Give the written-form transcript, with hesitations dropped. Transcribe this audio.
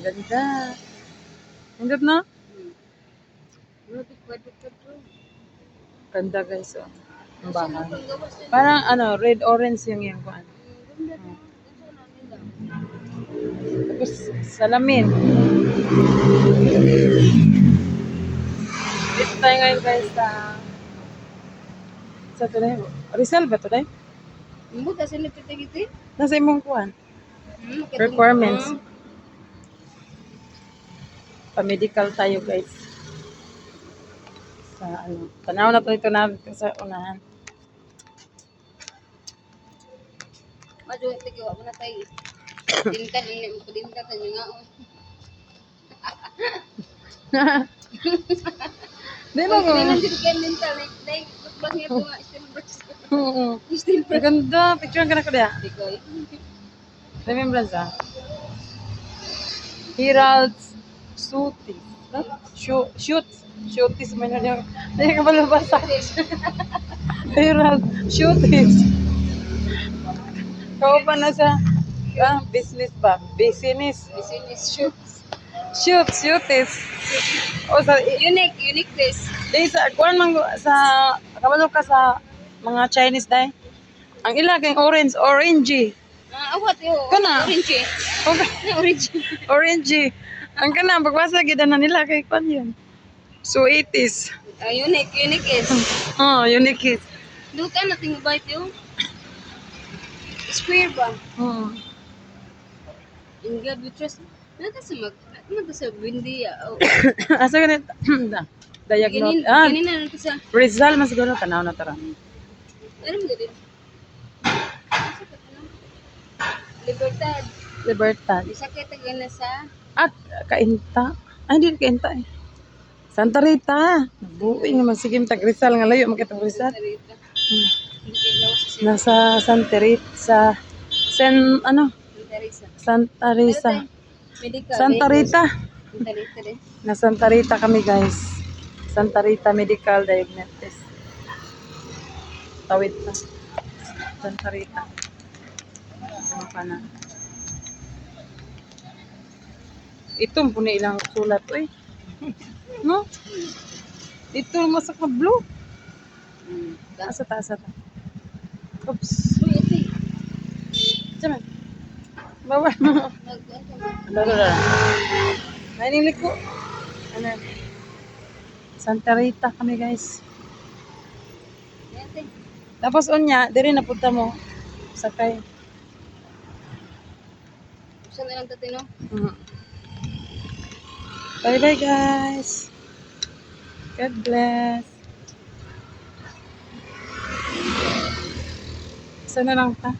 Ganda. Ganda na? Ganda guys. Oh. Ang bahay. Parang ano, red orange yung kuan. Tapos salamin. Dito tayo ngayon guys sa today. Rizal ba today? Buta sila titigiti. Nasa imong kuan. Requirements. Pa-medical tayo guys. Sa ano, tanaw na to ito na sa unahan. Maju tigiwa mo na tayo. Dintan ni mo dintan sa nga. Di ba ko? Dintan din kan dintan like bang ito nga still Ang ganda. Picture ka na ko diya. Dikoy. Remembrance ah. Herald's Suti. Shooties man na yung hindi ka malabasa. Herald Shooties. Kau pa na sa business ba? Business. Business shoots. Shooties. O sa Unique this. di sa kuan man sa kabalo ka sa mga Chinese dai. Ang ilagay orangey. Awat yo. Kana? Orange. Okay. Orange. Orangey. Ang kana pagbasa gid na nila kay kuan yun. So 80s. Unique is. Oh, unique. Duka na ting bite yo. Square ba? Hmm. Inga bitress. Nata sa nata sa windy. Asa ganit? Diagnose. Ginin na nata sa. Rizal mas siguro tanaw na tara. Ano mo din? Libertad. Libertad. Isa kay taga na sa At kainta. Ay, hindi kainta eh. Santa Rita. Nabuhay naman. Sige, tag Rizal nga layo. Makitang Rizal. Rita. Hmm. Ilaw sa Santa Nasa Santa Rita. Santa Rita. Medical. Santa Rita. Santa Rita din. Na Santa Rita kami guys. Santa Rita Medical Diagnosis. Tawid pa. Santa Rita. Ano pa na. Itong puna ilang sulat eh. No? Ito masak na blue. Asa ta. Oops. Uy, ito eh. Diyan. Bawal mo. Dala. Nainilig ko. Ano? Santa Rita kami guys. Ito. Tapos unya, diri na punta mo. Sakay. Saan na lang tatino? Bye guys. God bless. Sana lang ta.